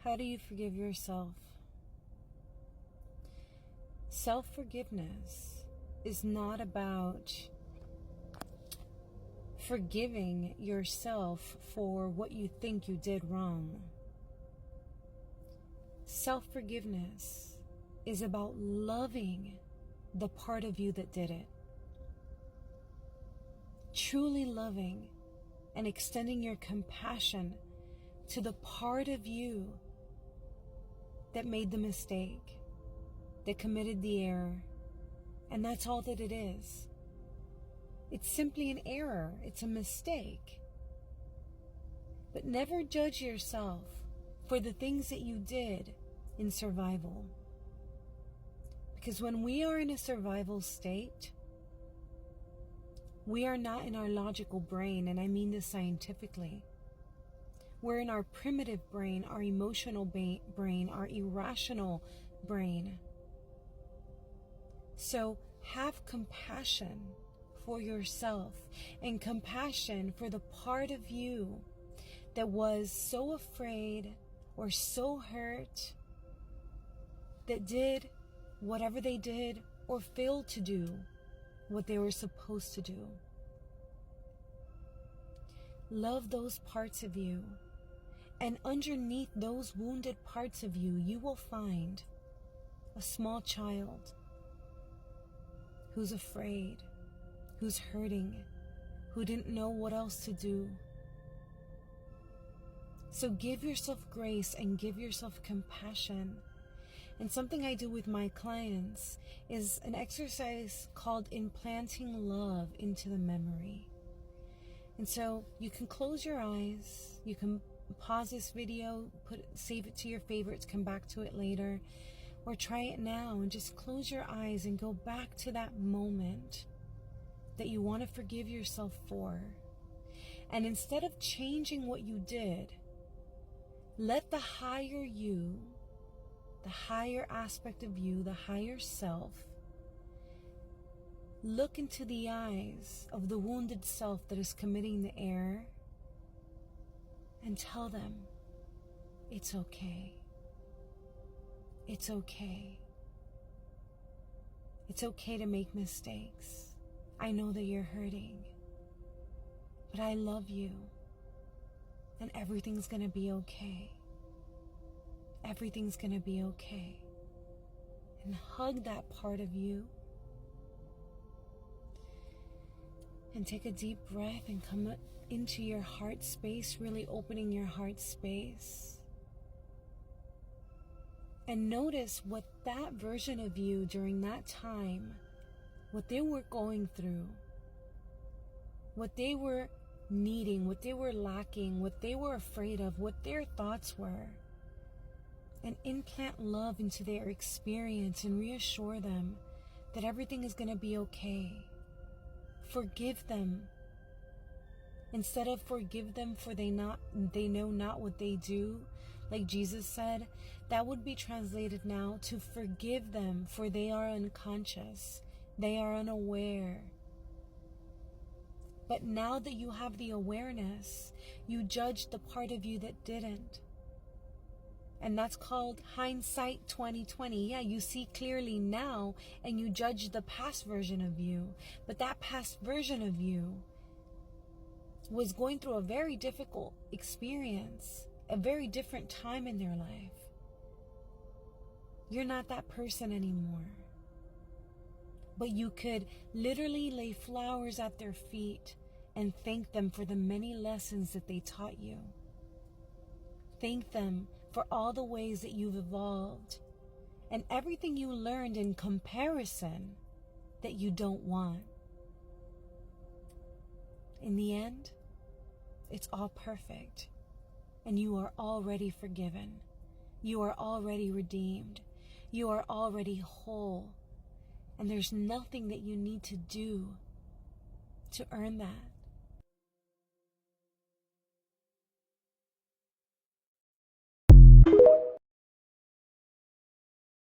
How do you forgive yourself? Self-forgiveness is not about forgiving yourself for what you think you did wrong. Self-forgiveness is about loving the part of you that did it. Truly loving and extending your compassion to the part of you that made the mistake, that committed the error. And that's all that it is. It's simply an error. It's a mistake. But never judge yourself for the things that you did in survival. Because when we are in a survival state, we are not in our logical brain, and I mean this scientifically. We're in our primitive brain, our emotional brain, our irrational brain. So have compassion for yourself and compassion for the part of you that was so afraid or so hurt, that did whatever they did or failed to do what they were supposed to do. Love those parts of you, and underneath those wounded parts of you, you will find a small child who's afraid, who's hurting, who didn't know what else to do. So give yourself grace and give yourself compassion. And something I do with my clients is an exercise called implanting love into the memory. And so you can close your eyes, you can pause this video, save it to your favorites, come back to it later, or try it now and just close your eyes and go back to that moment that you want to forgive yourself for. And instead of changing what you did, let the higher you, the higher aspect of you, the higher self, look into the eyes of the wounded self that is committing the error and tell them, it's okay. It's okay. It's okay to make mistakes. I know that you're hurting, but I love you, and everything's gonna be okay. Everything's gonna be okay. And hug that part of you. And take a deep breath and come into your heart space, really opening your heart space. And notice what that version of you during that time, what they were going through, what they were needing, what they were lacking, what they were afraid of, what their thoughts were. And implant love into their experience and reassure them that everything is going to be okay. Forgive them. Instead of forgive them for they know not what they do, like Jesus said, that would be translated now to forgive them for they are unconscious, they are unaware. But now that you have the awareness, you judge the part of you that didn't. And that's called hindsight 2020. Yeah, you see clearly now and you judge the past version of you. But that past version of you was going through a very difficult experience, a very different time in their life. You're not that person anymore. But you could literally lay flowers at their feet and thank them for the many lessons that they taught you. Thank them for all the ways that you've evolved and everything you learned in comparison that you don't want. In the end, it's all perfect, and you are already forgiven. You are already redeemed. You are already whole, and there's nothing that you need to do to earn that.